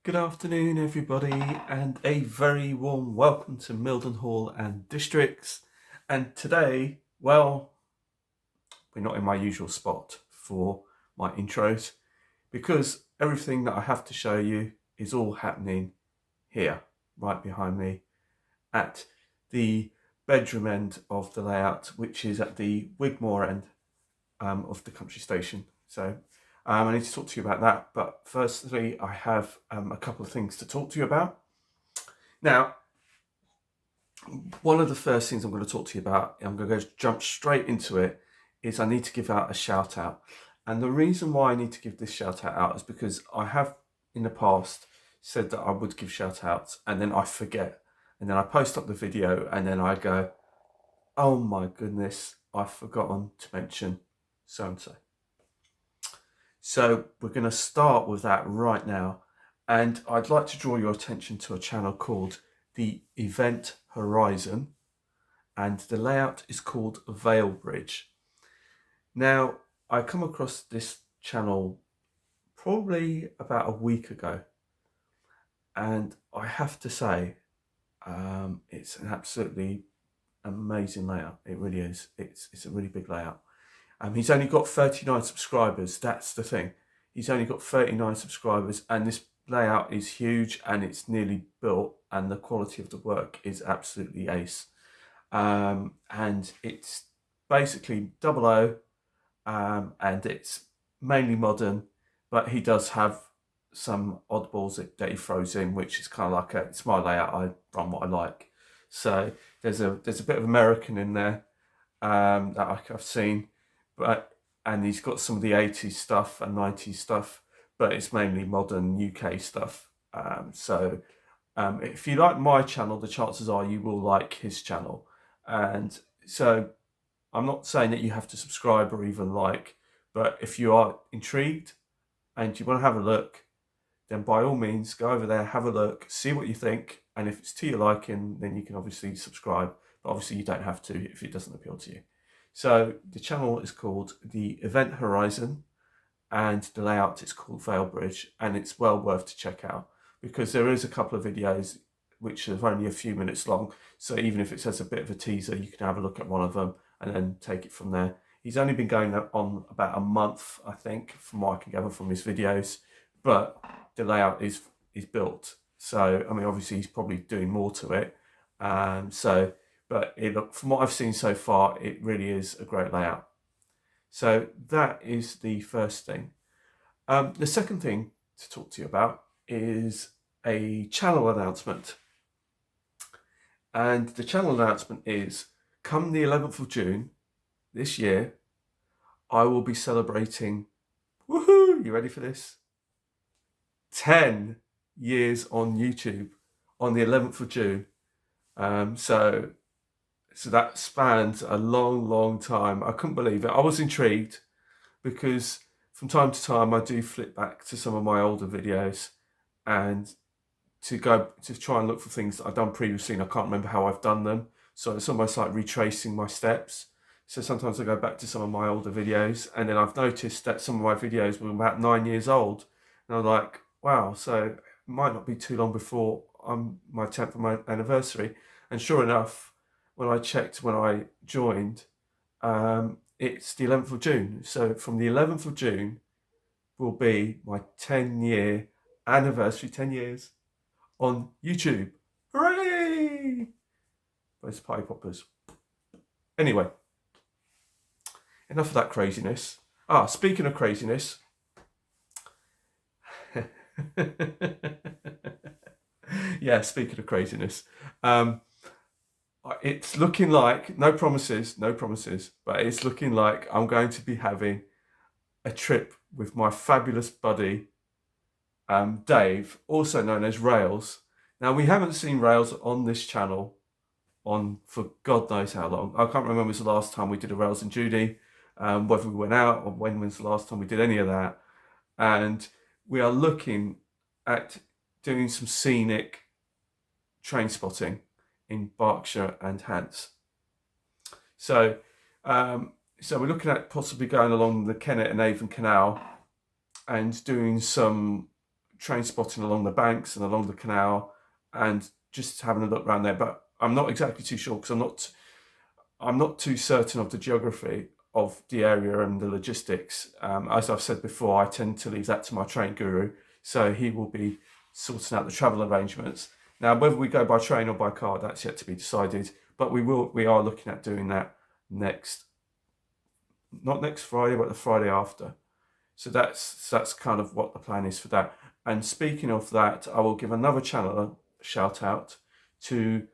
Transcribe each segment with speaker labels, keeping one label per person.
Speaker 1: Good afternoon, everybody, and a very warm welcome to Mildenhall and Districts. And today, well, we're not in my usual spot for my intros because everything that I have to show you is all happening here, right behind me, at the bedroom end of the layout, which is at the Wigmore end of the country station. So I need to talk to you about that. But firstly, I have a couple of things to talk to you about. Now, one of the first things I'm going to talk to you about, I'm going to jump straight into it, is I need to give out a shout out. And the reason why I need to give this shout out is because I have in the past said that I would give shout outs and then I forget. And then I post up the video and then I go, oh my goodness, I've forgotten to mention so and so. So we're going to start with that right now. And I'd like to draw your attention to a channel called the Event Horizon, and the layout is called Veil Bridge. Now, I come across this channel probably about a week ago, and I have to say, it's an absolutely amazing layout. It really is. It's a really big layout. He's only got 39 subscribers. That's the thing. He's only got 39 subscribers, and this layout is huge and it's nearly built, and the quality of the work is absolutely ace. And it's basically double O, and it's mainly modern, but he does have some oddballs that he throws in, which is kind of like it's my layout. I run what I like. So there's a bit of American in there that I've seen, and he's got some of the 80s stuff and 90s stuff, but it's mainly modern UK stuff. If you like my channel, the chances are you will like his channel. And so I'm not saying that you have to subscribe or even like, but if you are intrigued and you want to have a look, then by all means go over there, have a look, see what you think, and if it's to your liking, then you can obviously subscribe, but obviously you don't have to if it doesn't appeal to you. So the channel is called the Event Horizon, and the layout is called Veil Bridge, and it's well worth to check out because there is a couple of videos which are only a few minutes long, so even if it says a bit of a teaser, you can have a look at one of them and then take it from there. He's only been going on about a month, I think, from what I can gather from his videos, but the layout is built. So I mean, obviously he's probably doing more to it. But from what I've seen so far, it really is a great layout. So that is the first thing. The second thing to talk to you about is a channel announcement. And the channel announcement is, come the 11th of June this year, I will be celebrating, woohoo, you ready for this? 10 years on YouTube on the 11th of June. So that spans a long, long time. I couldn't believe it. I was intrigued because from time to time I do flip back to some of my older videos and to try and look for things that I've done previously and I can't remember how I've done them. So it's almost like retracing my steps. So sometimes I go back to some of my older videos and then I've noticed that some of my videos were about 9 years old. And I'm like, wow, so it might not be too long before my 10th anniversary. And sure enough, when I checked when I joined, it's the 11th of June. So from the 11th of June will be my 10-year anniversary, 10 years on YouTube. Hooray! Those party poppers. Anyway, enough of that craziness. Speaking of craziness, yeah, speaking of craziness, it's looking like, no promises, but it's looking like I'm going to be having a trip with my fabulous buddy, Dave, also known as Rails. Now, we haven't seen Rails on this channel for God knows how long. I can't remember the last time we did a Rails and Judy, whether we went out or when was the last time we did any of that. And we are looking at doing some scenic train spotting in Berkshire and Hants. So we're looking at possibly going along the Kennet and Avon Canal and doing some train spotting along the banks and along the canal and just having a look around there. But I'm not exactly too sure because I'm not too certain of the geography of the area and the logistics. As I've said before, I tend to leave that to my train guru, so he will be sorting out the travel arrangements. Now, whether we go by train or by car, that's yet to be decided. But we are looking at doing that not next Friday, but the Friday after. So that's kind of what the plan is for that. And speaking of that, I will give another channel a shout out to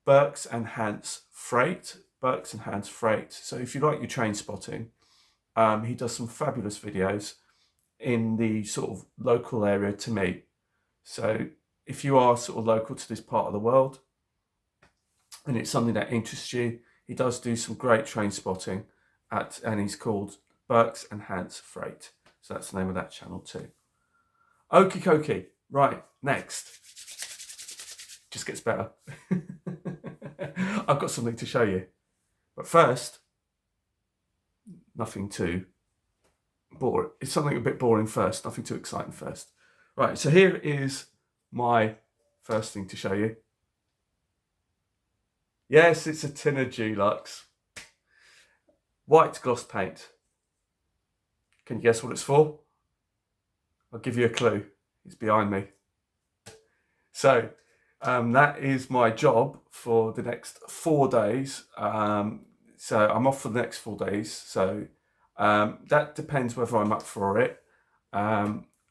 Speaker 1: Burks and Hants Freight. Burks and Hants Freight. So if you like your train spotting, he does some fabulous videos in the sort of local area to me. So if you are sort of local to this part of the world and it's something that interests you, he does do some great train spotting and he's called Burks and Hants Freight. So that's the name of that channel too. Okie dokie. Right, next. Just gets better. I've got something to show you. But first, nothing too boring. It's something a bit boring first, nothing too exciting first. Right, so here is my first thing to show you. Yes, it's a tin of Dulux. White gloss paint. Can you guess what it's for? I'll give you a clue. It's behind me. So that is my job for the next 4 days. So I'm off for the next 4 days. So that depends whether I'm up for it.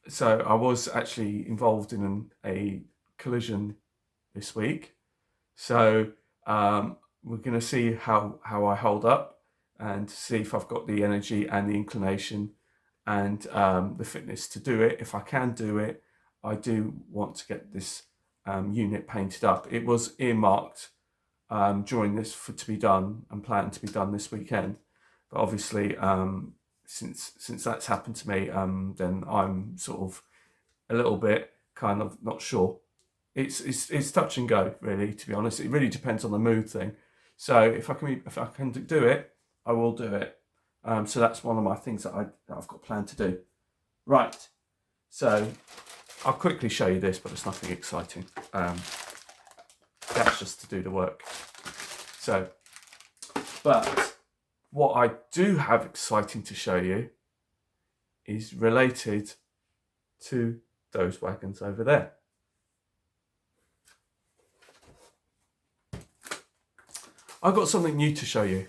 Speaker 1: So I was actually involved in a collision this week. So we're going to see how I hold up and see if I've got the energy and the inclination and the fitness to do it. If I can do it, I do want to get this unit painted up. It was earmarked during this to be done and planned to be done this weekend. But obviously, since that's happened to me, then I'm sort of a little bit kind of not sure. It's touch and go, really, to be honest. It really depends on the mood thing. So if I can do it, I will do it. So that's one of my things that I've got planned to do. Right. So I'll quickly show you this, but it's nothing exciting. That's just to do the work. So, but what I do have exciting to show you is related to those wagons over there. I've got something new to show you,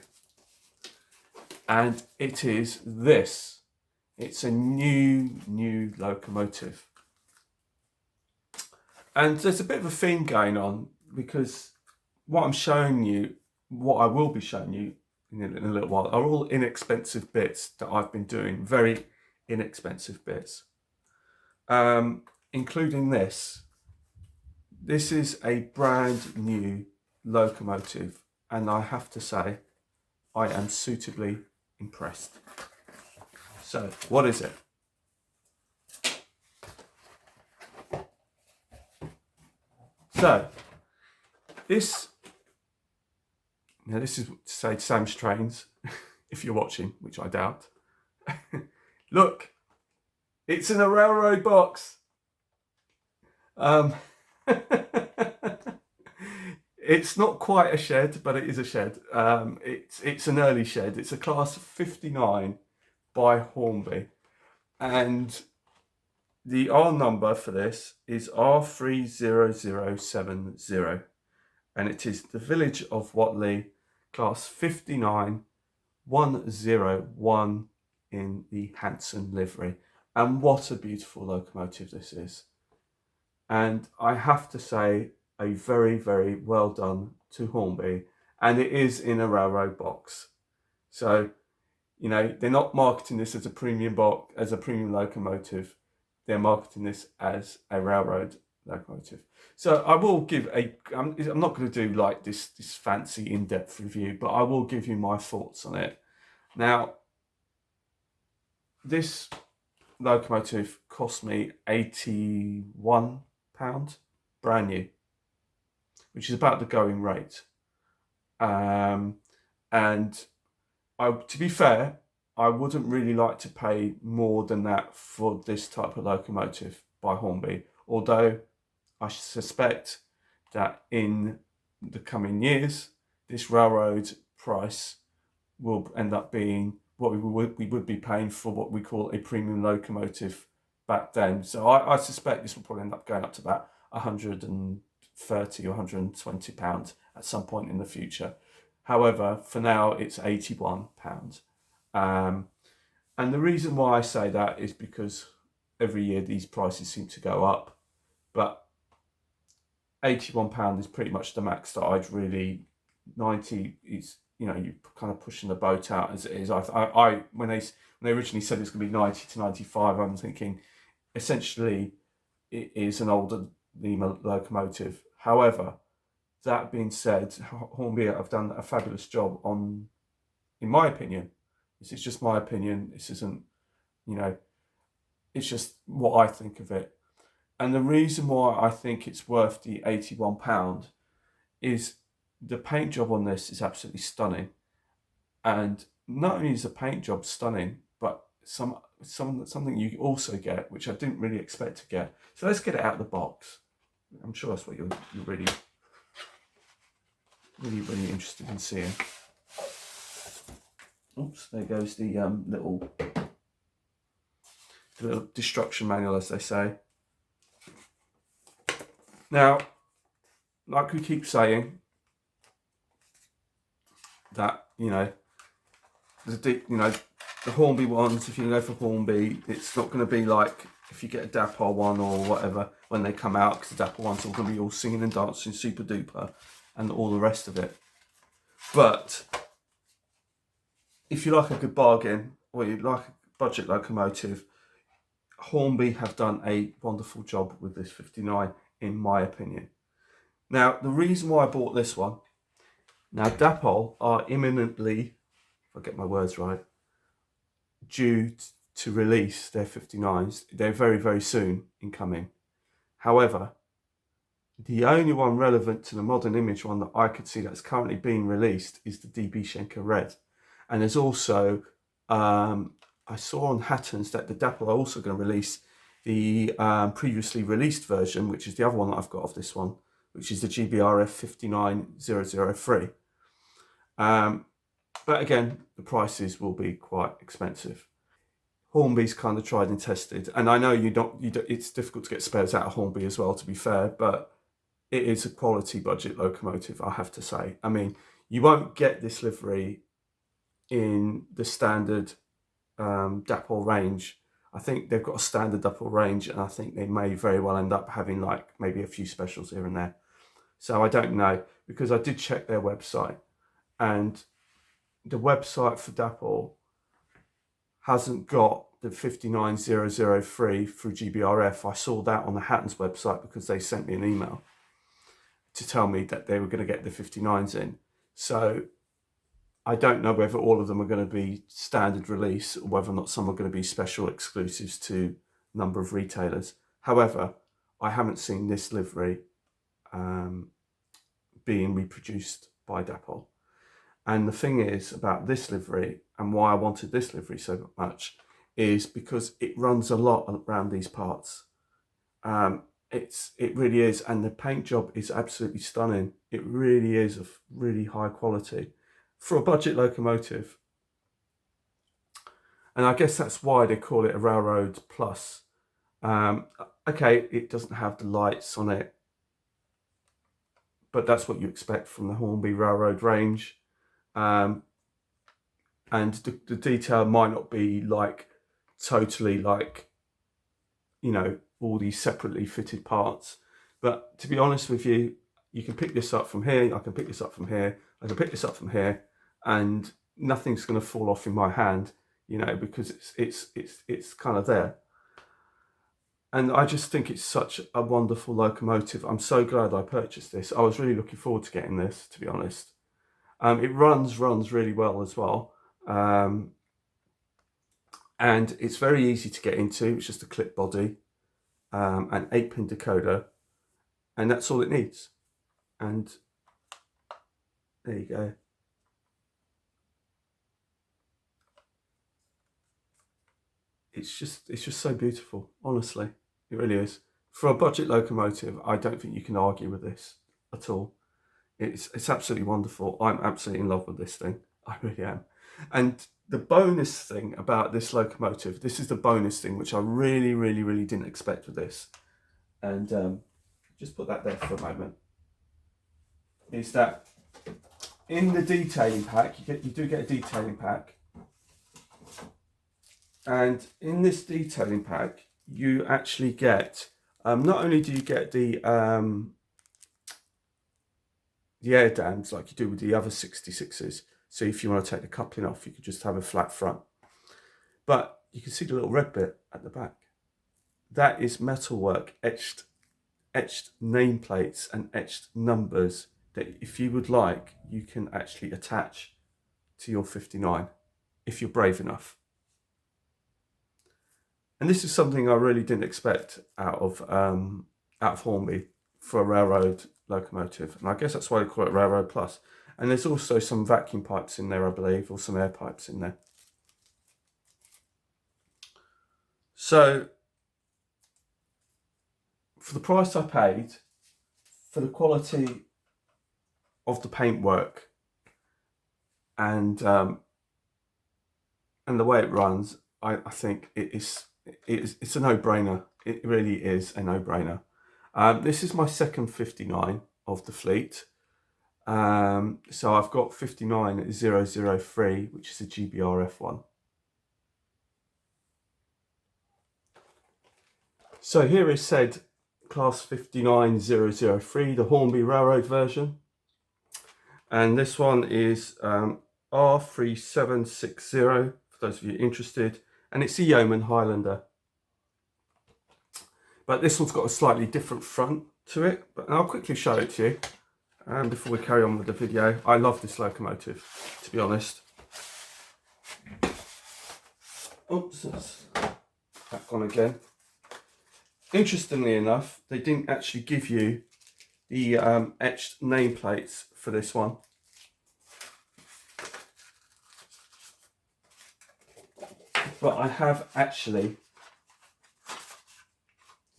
Speaker 1: and it is this. It's a new locomotive. And there's a bit of a theme going on because what I will be showing you in a little while are all inexpensive bits that I've been doing, very inexpensive bits, including this. This is a brand new locomotive, and I have to say, I am suitably impressed. So, what is it? So, this is to say Sam's Trains, if you're watching, which I doubt. Look, it's in a railroad box. It's not quite a shed, but it is a shed. It's an early shed. It's a class 59 by Hornby. And the R number for this is R30070. And it is the Village of Whatley, class 59 101 in the Hanson livery. And what a beautiful locomotive this is. And I have to say, a very, very well done to Hornby, and it is in a railroad box. So, you know, they're not marketing this as a premium box, as a premium locomotive. They're marketing this as a railroad locomotive. So I will give I'm not going to do like this fancy in-depth review, but I will give you my thoughts on it. Now, this locomotive cost me £81, brand new, which is about the going rate. And to be fair, I wouldn't really like to pay more than that for this type of locomotive. by Hornby, although I suspect that in the coming years, this railroad price will end up being what we would be paying for what we call a premium locomotive back then. So I suspect this will probably end up going up to about £130 or £120 at some point in the future. However, for now, it's £81. And the reason why I say that is because every year these prices seem to go up, but £81 is pretty much the max that I'd really. 90 is, you're kind of pushing the boat out as it is. I when they originally said it's going to be 90 to 95, I'm thinking essentially it is an older locomotive. However, that being said, Hornby have done a fabulous job on, in my opinion. This is just my opinion. This isn't, it's just what I think of it. And the reason why I think it's worth the £81 is the paint job on this is absolutely stunning. And not only is the paint job stunning, but something you also get, which I didn't really expect to get. So let's get it out of the box. I'm sure that's what you're really, really, really interested in seeing. Oops, there goes the little destruction manual, as they say. Now, like we keep saying, that the Hornby ones, if you go for Hornby, it's not going to be like if you get a Dapol one or whatever when they come out, because the Dapol ones are going to be all singing and dancing super duper and all the rest of it. But if you like a good bargain or you like a budget locomotive, Hornby have done a wonderful job with this 59, in my opinion. Now, the reason why I bought this one, now Dapol are imminently, if I get my words right, due to release their 59s. They're very, very soon incoming. However, the only one relevant to the modern image one that I could see that's currently being released is the DB Schenker Red. And there's also, I saw on Hattons that the Dapol are also going to release the previously released version, which is the other one that I've got of this one, which is the GBRF 59003. But again, the prices will be quite expensive. Hornby's kind of tried and tested, and I know it's difficult to get spares out of Hornby as well, to be fair, but it is a quality budget locomotive, I have to say. I mean, you won't get this livery in the standard Dapol range. I think they've got a standard Dapol range, and I think they may very well end up having like maybe a few specials here and there. So I don't know, because I did check their website, and the website for Dapol hasn't got the 59003 through GBRF. I saw that on the Hattons website because they sent me an email to tell me that they were going to get the 59s in. So I don't know whether all of them are going to be standard release or whether or not some are going to be special exclusives to a number of retailers. However, I haven't seen this livery being reproduced by Dapol. And the thing is about this livery, and why I wanted this livery so much, is because it runs a lot around these parts. It really is, and the paint job is absolutely stunning. It really is of really high quality for a budget locomotive. And I guess that's why they call it a Railroad Plus. Okay, it doesn't have the lights on it, but that's what you expect from the Hornby Railroad range. And the detail might not be like totally like, all these separately fitted parts. But to be honest with you, you can pick this up from here, I can pick this up from here, I can pick this up from here, and nothing's going to fall off in my hand, because it's kind of there. And I just think it's such a wonderful locomotive. I'm so glad I purchased this. I was really looking forward to getting this, to be honest. It runs really well as well. And it's very easy to get into. It's just a clip body, an 8-pin decoder, and that's all it needs. And there you go. It's just so beautiful, honestly. It really is. For a budget locomotive, I don't think you can argue with this at all. It's absolutely wonderful. I'm absolutely in love with this thing. I really am. And the bonus thing about this locomotive, this is the bonus thing, which I really, really, really didn't expect with this. And just put that there for a moment. Is that in the detailing pack, you do get a detailing pack. And in this detailing pack, you actually get, not only do you get the air dams like you do with the other 66s. So if you want to take the coupling off, you could just have a flat front. But you can see the little red bit at the back. That is metalwork, etched nameplates and etched numbers that if you would like, you can actually attach to your 59 if you're brave enough. And this is something I really didn't expect out of Hornby for a railroad locomotive, and I guess that's why they call it Railroad Plus. And there's also some vacuum pipes in there, I believe, or some air pipes in there. So for the price I paid, for the quality of the paintwork, and the way it runs, I think it's a no-brainer. It really is a no-brainer. This is my second 59 of the fleet. So I've got 59003, which is a GBRF one. So here is said class 59003, the Hornby Railroad version. And this one is R3760, for those of you interested. And it's a Yeoman Highlander. But this one's got a slightly different front to it. But I'll quickly show it to you before we carry on with the video. I love this locomotive, to be honest. Oops, that's back on again. Interestingly enough, they didn't actually give you the etched nameplates for this one. But I have actually,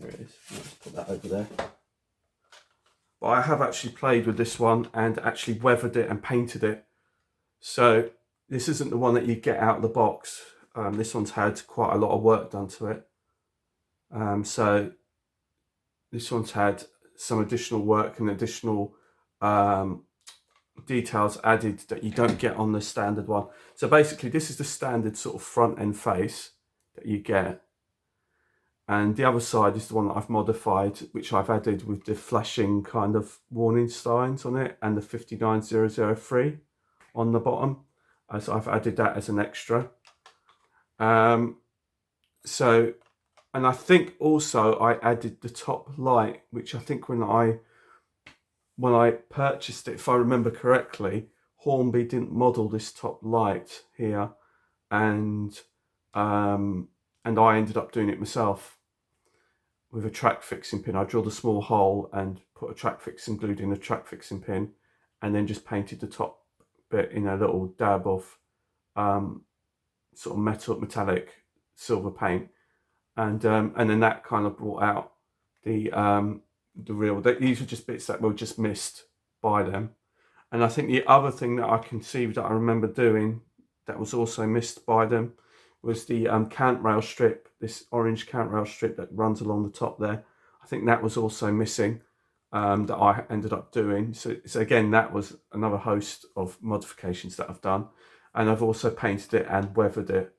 Speaker 1: there it is, I'll just put that over there. But I have actually played with this one and actually weathered it and painted it. So this isn't the one that you get out of the box. This one's had quite a lot of work done to it. So this one's had some additional work and additional details added that you don't get on the standard one. So basically this is the standard sort of front end face that you get. And the other side is the one that I've modified, which I've added with the flashing kind of warning signs on it and the 59003 on the bottom. So I've added that as an extra. And I think also I added the top light, which I think when I purchased it, if I remember correctly, Hornby didn't model this top light here, and I ended up doing it myself with a track fixing pin. I drilled a small hole and put a track fixing, glued in a track fixing pin, and then just painted the top bit in a little dab of sort of metallic silver paint. And then that kind of brought out the real. These were just bits that were just missed by them. And I think the other thing that I conceived that I remember doing that was also missed by them was the cant rail strip, this orange cant rail strip that runs along the top there. I think that was also missing, that I ended up doing. So again, that was another host of modifications that I've done. And I've also painted it and weathered it.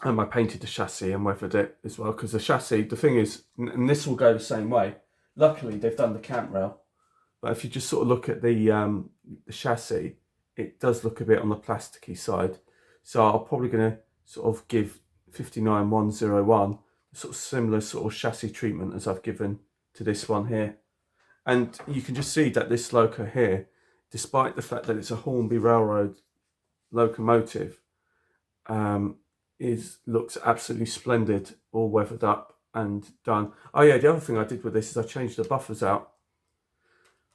Speaker 1: And I painted the chassis and weathered it as well, because the chassis, the thing is, and this will go the same way. Luckily, they've done the cant rail, but if you just sort of look at the chassis, it does look a bit on the plasticky side. So I'm probably going to sort of give 59101 sort of similar sort of chassis treatment as I've given to this one here. And you can just see that this loco here, despite the fact that it's a Hornby Railroad locomotive, looks absolutely splendid, all weathered up and done. Oh yeah, the other thing I did with this is I changed the buffers out.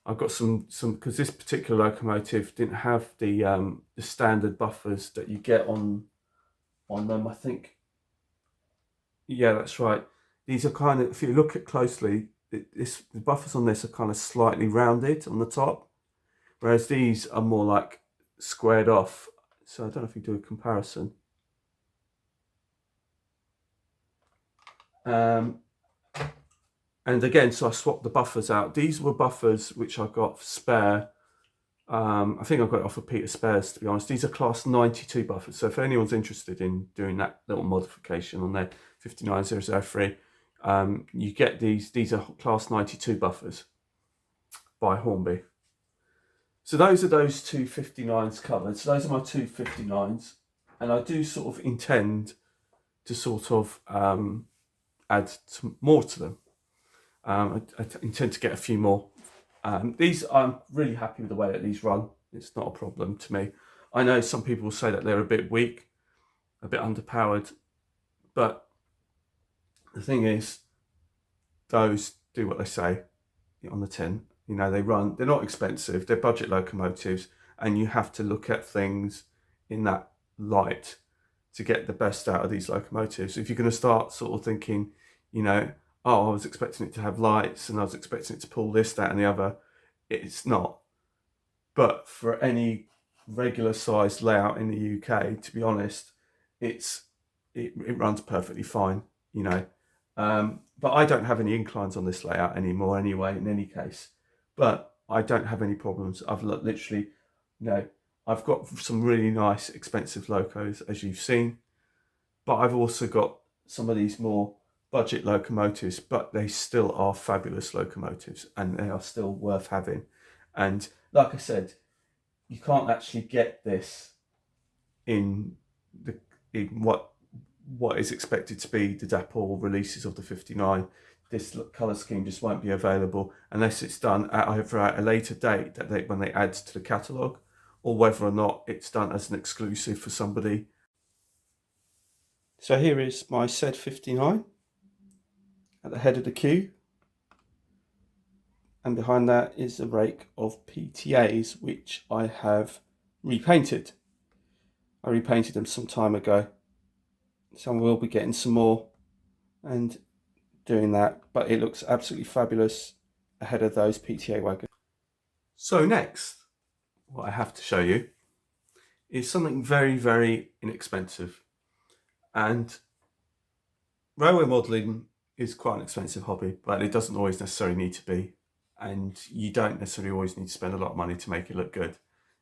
Speaker 1: I've got some because this particular locomotive didn't have the standard buffers that you get on them. I think Yeah, that's right. These are kind of, if you look at closely, the buffers on this are kind of slightly rounded on the top, whereas these are more like squared off. So I don't know if you do a comparison. And again, so I swapped the buffers out. These were buffers which I got spare. I think I got it off of Peter Spares, to be honest. These are class 92 buffers. So if anyone's interested in doing that little modification on their 59003, you get these. These are class 92 buffers by Hornby. So those are those two 59s covered. So those are my two 59s. And I do sort of intend to sort of add some more to them. I intend to get a few more. These, I'm really happy with the way that these run. It's not a problem to me. I know some people will say that they're a bit weak, a bit underpowered, but the thing is, those do what they say on the tin. You know, they run, they're not expensive, they're budget locomotives, and you have to look at things in that light to get the best out of these locomotives. If you're going to start sort of thinking, you know, oh, I was expecting it to have lights and I was expecting it to pull this, that, and the other, it's not. But for any regular sized layout in the UK, to be honest, it runs perfectly fine, you know. But I don't have any inclines on this layout anymore anyway, in any case. But I don't have any problems. I've literally, you know, I've got some really nice expensive locos, as you've seen. But I've also got some of these more budget locomotives, but they still are fabulous locomotives and they are still worth having. And like I said, you can't actually get this in what is expected to be the Dapol releases of the 59. This colour scheme just won't be available unless it's done either at a later date that when they add to the catalogue, or whether or not it's done as an exclusive for somebody. So here is my said 59 at the head of the queue, and behind that is a rake of PTAs which I have repainted. I repainted them some time ago, so we'll be getting some more and doing that, but it looks absolutely fabulous ahead of those PTA wagons. So next, what I have to show you is something very, very inexpensive. And railway modelling is quite an expensive hobby, but it doesn't always necessarily need to be. And you don't necessarily always need to spend a lot of money to make it look good.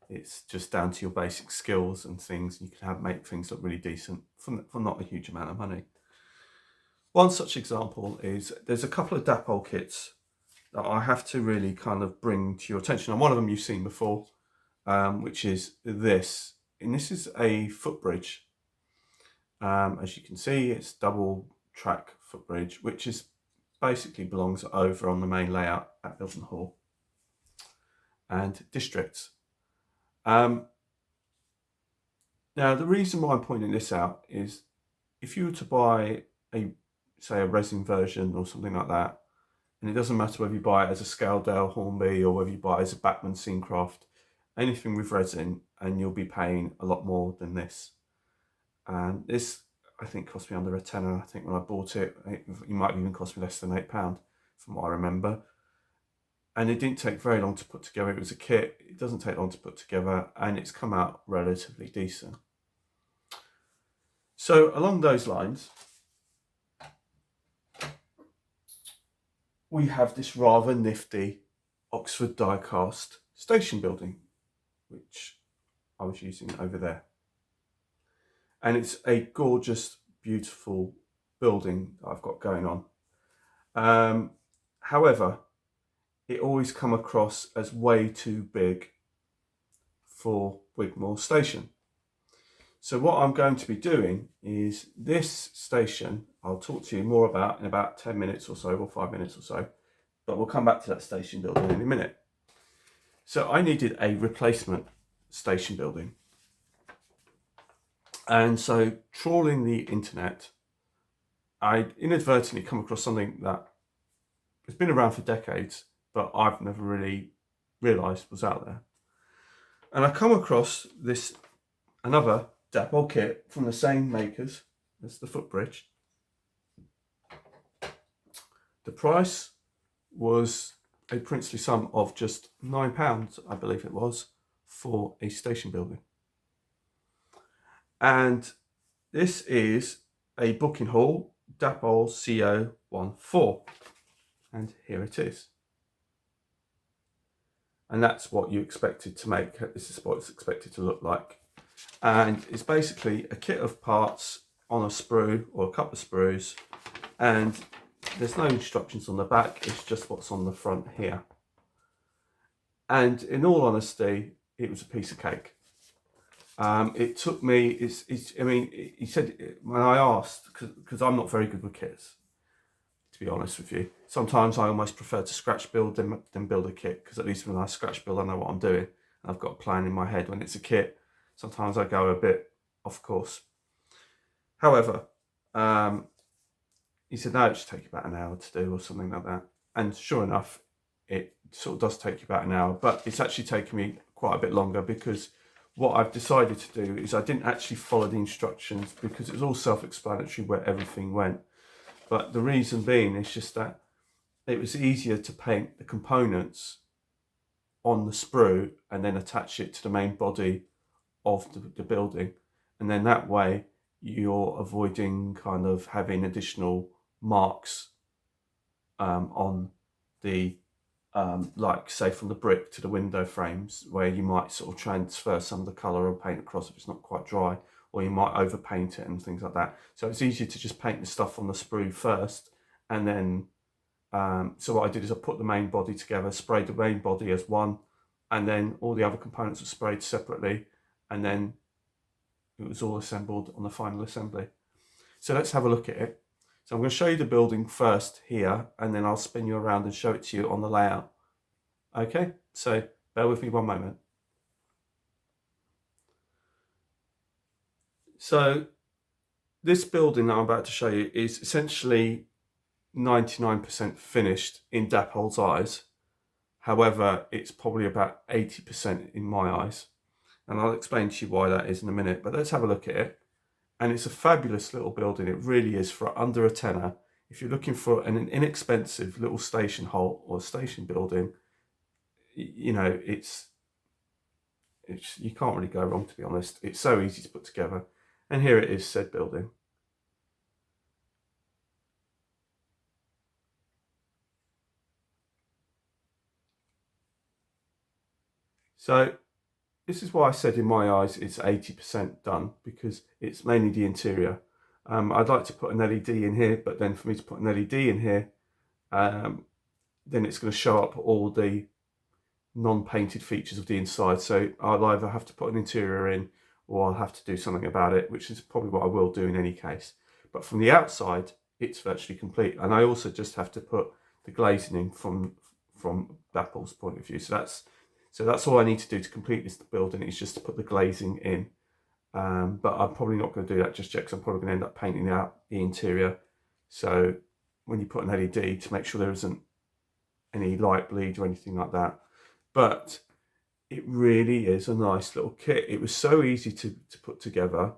Speaker 1: It's just down to your basic skills and things. You can make things look really decent for not a huge amount of money. One such example is there's a couple of Dapol kits that I have to really kind of bring to your attention. And one of them you've seen before, which is this. And this is a footbridge. As you can see, it's double track footbridge, which is basically belongs over on the main layout at Milton Hall and districts. Now, the reason why I'm pointing this out is if you were to buy say a resin version or something like that, and it doesn't matter whether you buy it as a Scaldale Hornby or whether you buy it as a Bachmann Scencraft, anything with resin, and you'll be paying a lot more than this. And this, I think, cost me under a tenner. I think when I bought it, it might even cost me less than £8, from what I remember. And it didn't take very long to put together. It was a kit. It doesn't take long to put together, and it's come out relatively decent. So along those lines, we have this rather nifty Oxford die-cast station building, which I was using over there. And it's a gorgeous, beautiful building that I've got going on. However, it always come across as way too big for Wigmore Station. So what I'm going to be doing is this station, I'll talk to you more about in about 10 minutes or so, or 5 minutes or so, but we'll come back to that station building in a minute. So I needed a replacement station building. And so trawling the internet, I inadvertently come across something that has been around for decades, but I've never really realised was out there. And I come across another Dapol kit from the same makers as the footbridge, The price was a princely sum of just £9, I believe it was, for a station building. And this is a booking hall, Dapol CO14. And here it is. And that's what you expected to make. This is what it's expected to look like. And it's basically a kit of parts on a sprue or a couple of sprues, and there's no instructions on the back, it's just what's on the front here. And in all honesty, it was a piece of cake. It took me, I mean, he said, when I asked, because I'm not very good with kits, to be honest with you. Sometimes I almost prefer to scratch build than build a kit, because at least when I scratch build, I know what I'm doing. And I've got a plan in my head. When it's a kit, sometimes I go a bit off course. However, he said, no, it should take you about an hour to do or something like that. And sure enough, it sort of does take you about an hour, but it's actually taken me quite a bit longer, because what I've decided to do is I didn't actually follow the instructions, because it was all self-explanatory where everything went. But the reason being is just that it was easier to paint the components on the sprue and then attach it to the main body of the building. And then that way you're avoiding kind of having additional marks on the like say from the brick to the window frames, where you might sort of transfer some of the colour or paint across if it's not quite dry, or you might overpaint it and things like that. So it's easier to just paint the stuff on the sprue first, and then so what I did is I put the main body together, sprayed the main body as one, and then all the other components were sprayed separately, and then it was all assembled on the final assembly. So let's have a look at it. So I'm going to show you the building first here, and then I'll spin you around and show it to you on the layout. Okay, so bear with me one moment. So this building that I'm about to show you is essentially 99% finished in Dapol's eyes. However, it's probably about 80% in my eyes. And I'll explain to you why that is in a minute, but let's have a look at it. And it's a fabulous little building. It really is, for under a tenner. If you're looking for an inexpensive little station halt or station building, you know, it's you can't really go wrong, to be honest. It's so easy to put together. And here it is, said building. So this is why I said in my eyes it's 80% done, because it's mainly the interior. I'd like to put an LED in here, but then for me to put an LED in here, then it's going to show up all the non-painted features of the inside. So I'll either have to put an interior in, or I'll have to do something about it, which is probably what I will do in any case. But from the outside, it's virtually complete. And I also just have to put the glazing in from Dapol's point of view. So that's all I need to do to complete this building, is just to put the glazing in. But I'm probably not going to do that just yet, because I'm probably going to end up painting out the interior. So when you put an LED, to make sure there isn't any light bleed or anything like that. But it really is a nice little kit. It was so easy to put together.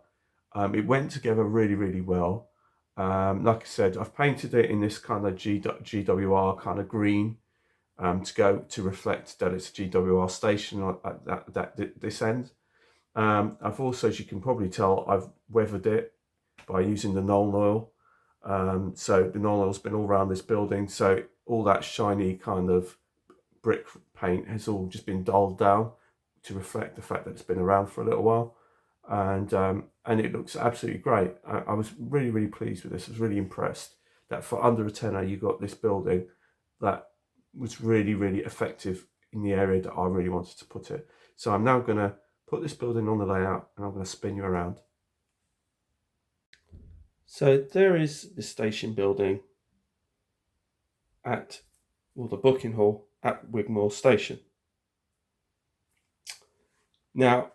Speaker 1: It went together really, really well. Like I said, I've painted it in this kind of GWR kind of green, to reflect that it's a GWR station at this end. I've also, as you can probably tell, I've weathered it by using the Nuln Oil. So the Nuln Oil's been all around this building, so all that shiny kind of brick paint has all just been dulled down to reflect the fact that it's been around for a little while. And it looks absolutely great. I was really, really pleased with this. I was really impressed that for under a tenner you got this building that was really, really effective in the area that I really wanted to put it. So I'm now going to put this building on the layout, and I'm going to spin you around. So there is the station building at, or the booking hall at Wigmore Station. Now,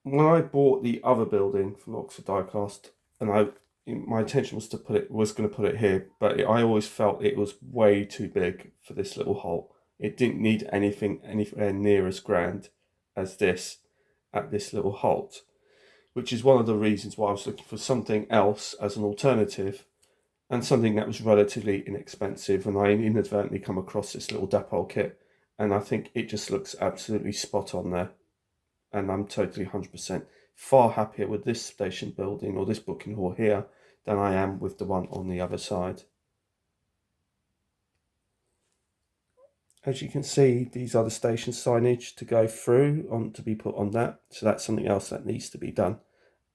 Speaker 1: when I bought the other building from Oxford Diecast, and my intention was going to put it here, but I always felt it was way too big for this little hole. It didn't need anything anywhere near as grand as this at this little halt, which is one of the reasons why I was looking for something else as an alternative. and something that was relatively inexpensive. And I inadvertently come across this little Dapol kit, and I think it just looks absolutely spot on there. And I'm totally 100% far happier with this station building or this booking hall here than I am with the one on the other side. As you can see, these are the station signage to go through to be put on that. So that's something else that needs to be done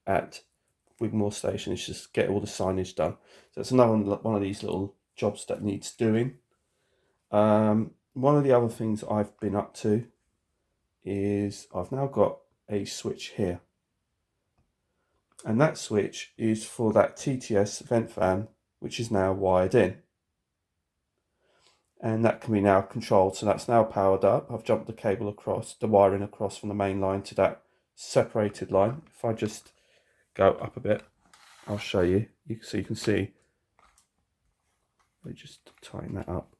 Speaker 1: at Wigmore Station, is just get all the signage done. So it's another one of these little jobs that needs doing. One of the other things I've been up to is I've now got a switch here. And that switch is for that TTS vent fan, which is now wired in. And that can be now controlled. So that's now powered up. I've jumped the cable across, the wiring across from the main line to that separated line. If I just go up a bit, I'll show you. So you can see. Let me just tighten that up.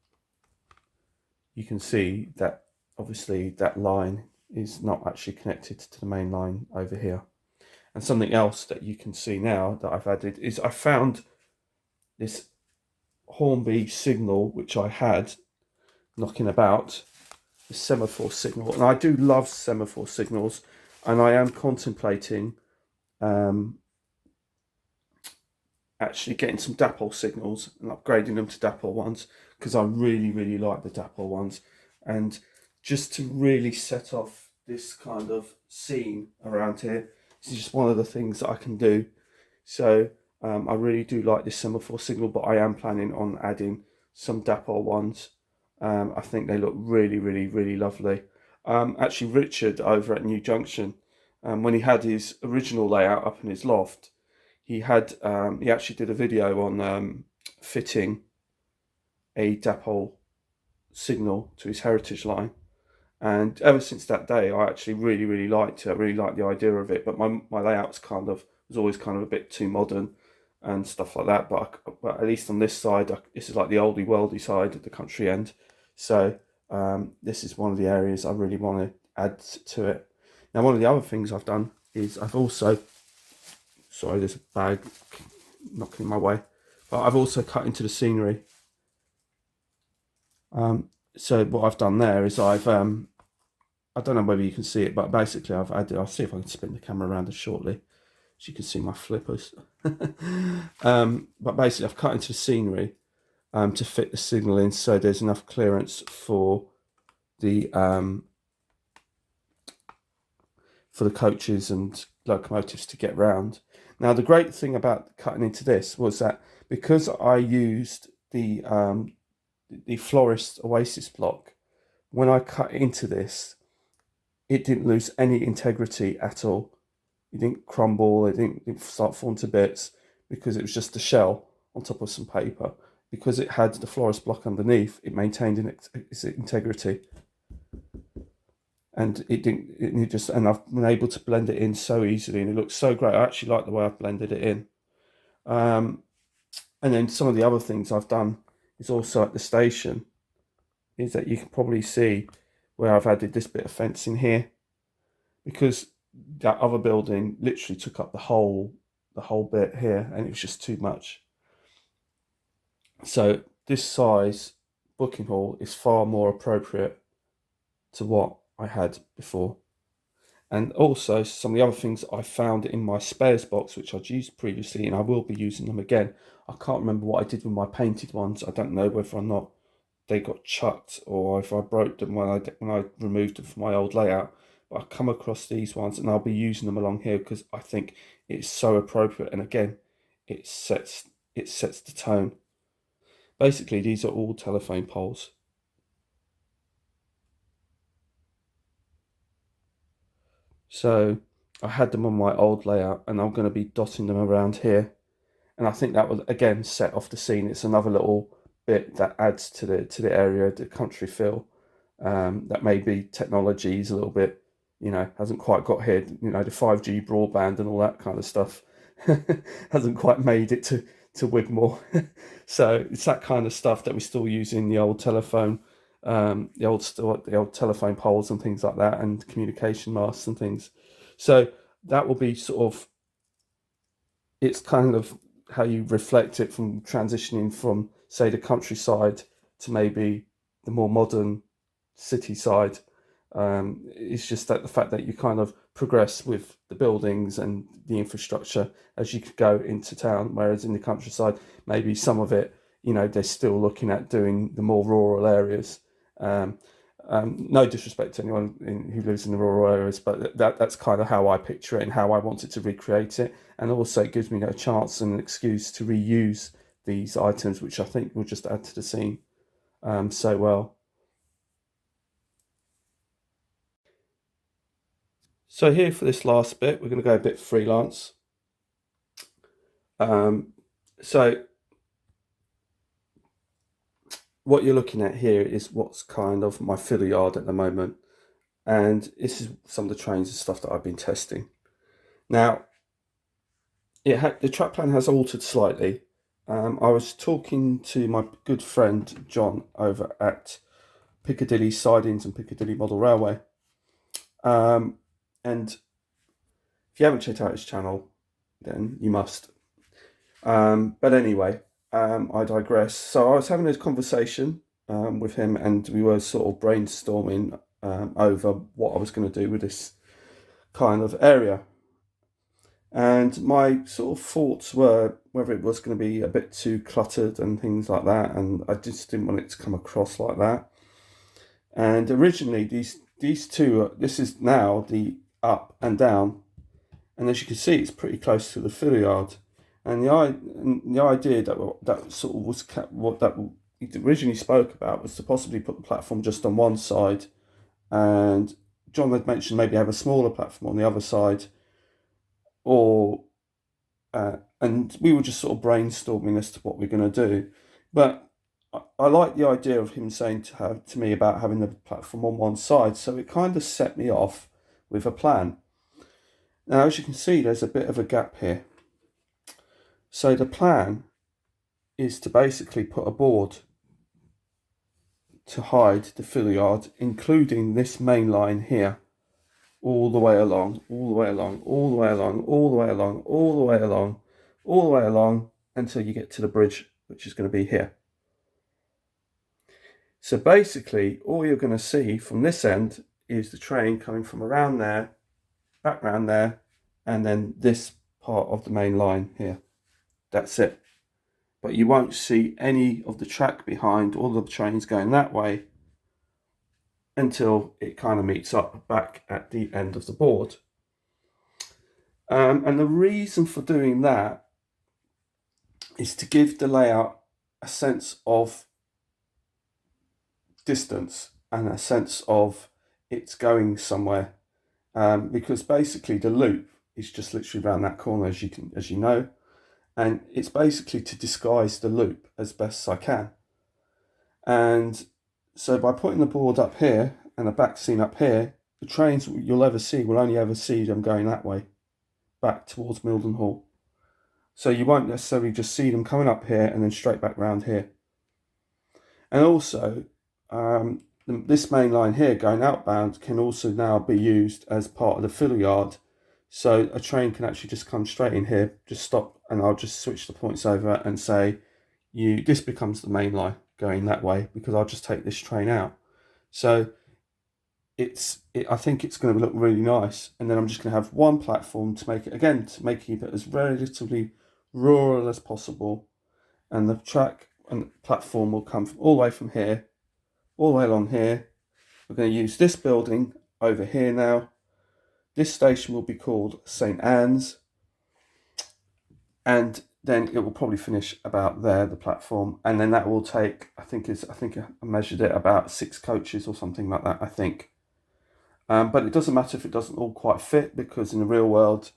Speaker 1: You can see that obviously that line is not actually connected to the main line over here. And something else that you can see now that I've added is I found this Hornby signal, which I had knocking about, the semaphore signal. And I do love semaphore signals, and I am contemplating actually getting some Dapol signals and upgrading them to Dapol ones, because I really, really like the Dapol ones. And just to really set off this kind of scene around here, this is just one of the things that I can do. So I really do like this semaphore signal, but I am planning on adding some Dapol ones. I think they look really, really, really lovely. Actually, Richard over at New Junction, when he had his original layout up in his loft, he actually did a video on fitting a Dapol signal to his Heritage line. And ever since that day, I actually really, really liked it. I really liked the idea of it, but my layout's was always kind of a bit too modern and stuff like that. But at least on this side, this is like the oldie worldy side at the country end. So this is one of the areas I really want to add to it. Now, one of the other things I've done is I've also, sorry, there's a bag knocking in my way, but I've also cut into the scenery. So what I've done there is I don't know whether you can see it, but basically I'll see if I can spin the camera around shortly, so you can see my flippers. But basically I've cut into the scenery to fit the signal in, so there's enough clearance for the coaches and locomotives to get round. Now, the great thing about cutting into this was that because I used the Florist Oasis block, when I cut into this, it didn't lose any integrity at all. It didn't crumble, it didn't start falling to bits, because it was just a shell on top of some paper. Because it had the Florist block underneath, it maintained its integrity. And and I've been able to blend it in so easily, and it looks so great. I actually like the way I've blended it in. And then some of the other things I've done is also at the station, is that you can probably see where I've added this bit of fencing here, because that other building literally took up the whole bit here, and it was just too much. So this size booking hall is far more appropriate to what I had before. And also some of the other things I found in my spares box, which I'd used previously, and I will be using them again. I can't remember what I did with my painted ones. I don't know whether or not they got chucked or if I broke them when I removed them from my old layout. But I come across these ones, and I'll be using them along here because I think it's so appropriate. And again, it sets the tone. Basically, these are all telephone poles. So I had them on my old layout, and I'm going to be dotting them around here. And I think that will again set off the scene. It's another little bit that adds to the area, the country feel. That maybe technology is a little bit, hasn't quite got here. The 5G broadband and all that kind of stuff hasn't quite made it to Wigmore. So it's that kind of stuff that we still use in the old telephone, the old telephone poles and things like that, and communication masts and things. So that will be sort of, it's kind of reflect it from transitioning from, say, the countryside to maybe the more modern city side. It's just that the fact that you kind of progress with the buildings and the infrastructure as you could go into town, whereas in the countryside, maybe some of it, they're still looking at doing the more rural areas. No disrespect to anyone who lives in the rural areas, but that's kind of how I picture it and how I wanted to recreate it. And also it gives me a chance and an excuse to reuse these items, which I think will just add to the scene so well. So here for this last bit, we're going to go a bit freelance. So what you're looking at here is what's kind of my filler yard at the moment. And this is some of the trains and stuff that I've been testing. Now, the track plan has altered slightly. I was talking to my good friend John over at Piccadilly Sidings and Piccadilly Model Railway. And if you haven't checked out his channel, then you must. But anyway, I digress. So I was having a conversation with him, and we were sort of brainstorming over what I was going to do with this kind of area. And my sort of thoughts were whether it was going to be a bit too cluttered and things like that, and I just didn't want it to come across like that. And originally, these two, this is now the up and down, and as you can see, it's pretty close to the filler yard. And the idea that sort of was what that it originally spoke about was to possibly put the platform just on one side, and John had mentioned maybe have a smaller platform on the other side, or and we were just sort of brainstorming as to what we're going to do. But I like the idea of him saying to me about having the platform on one side, so it kind of set me off with a plan. Now, as you can see, there's a bit of a gap here. So the plan is to basically put a board to hide the filler yard, including this main line here, all the way along, all the way along, all the way along, all the way along, all the way along, all the way along, until you get to the bridge, which is going to be here. So basically, all you're going to see from this end is the train coming from around there, back round there, and then this part of the main line here. That's it. But you won't see any of the track behind all of the trains going that way until it kind of meets up back at the end of the board. And the reason for doing that is to give the layout a sense of distance and a sense of it's going somewhere. Because basically the loop is just literally around that corner, as you know. And it's basically to disguise the loop as best as I can. And so by putting the board up here and the back scene up here, the trains you'll ever see will only ever see them going that way, back towards Mildenhall. So you won't necessarily just see them coming up here and then straight back round here. And also, this main line here going outbound can also now be used as part of the filler yard. So a train can actually just come straight in here, just stop, and I'll just switch the points over and say, this becomes the main line going that way, because I'll just take this train out. So I think it's going to look really nice. And then I'm just going to have one platform to make keep it as relatively rural as possible. And the track and platform will come all the way from here, all the way along here. We're going to use this building over here now. This station will be called St. Anne's, and then it will probably finish about there, the platform, and then that will take, I think I measured it about 6 coaches or something like that, I think. But it doesn't matter if it doesn't all quite fit, because in the real world,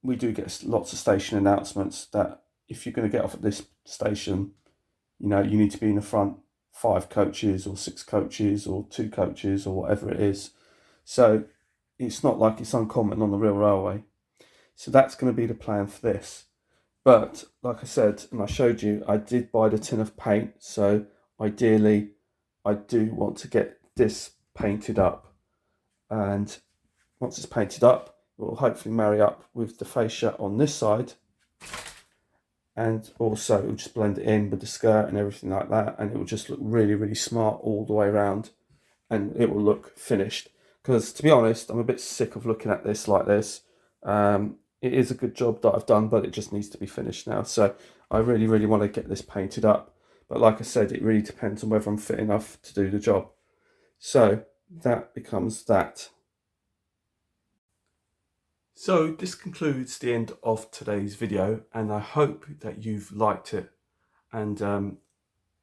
Speaker 1: we do get lots of station announcements that if you're going to get off at this station, you need to be in the front 5 coaches or 6 coaches or 2 coaches or whatever it is. So it's not like it's uncommon on the real railway. So that's going to be the plan for this. But like I said, and I showed you, I did buy the tin of paint. So ideally, I do want to get this painted up. And once it's painted up, it will hopefully marry up with the fascia on this side. and also it will just blend it in with the skirt and everything like that, and it will just look really, really smart all the way around, and it will look finished. Because to be honest, I'm a bit sick of looking at this like this. It is a good job that I've done, but it just needs to be finished now. So I really, really want to get this painted up. But like I said, it really depends on whether I'm fit enough to do the job. So that becomes that. So this concludes the end of today's video, and I hope that you've liked it. And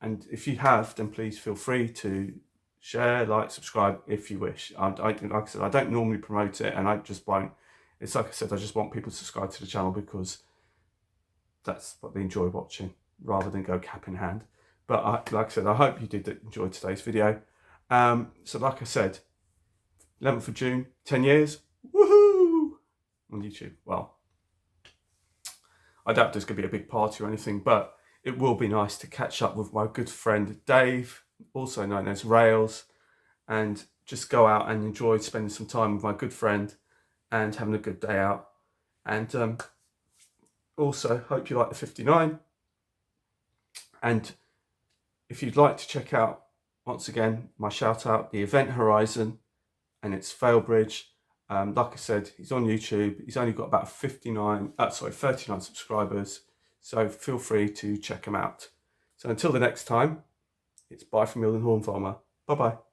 Speaker 1: if you have, then please feel free to share, like, subscribe if you wish. Like I said, I don't normally promote it, and I just won't. It's like I said, I just want people to subscribe to the channel because that's what they enjoy watching, rather than go cap in hand. But like I said, I hope you did enjoy today's video. So like I said, 11th of June, 10 years, woohoo, on YouTube. Well, I doubt there's going to be a big party or anything, but it will be nice to catch up with my good friend Dave, also known as Rails, and just go out and enjoy spending some time with my good friend and having a good day out. And also hope you like the 59. And if you'd like to check out, once again, my shout out, the Event Horizon, and it's Failbridge. Like I said, he's on YouTube. He's only got about 39 subscribers. So feel free to check him out. So until the next time, it's bye from Milden Horn Farmer. Bye-bye.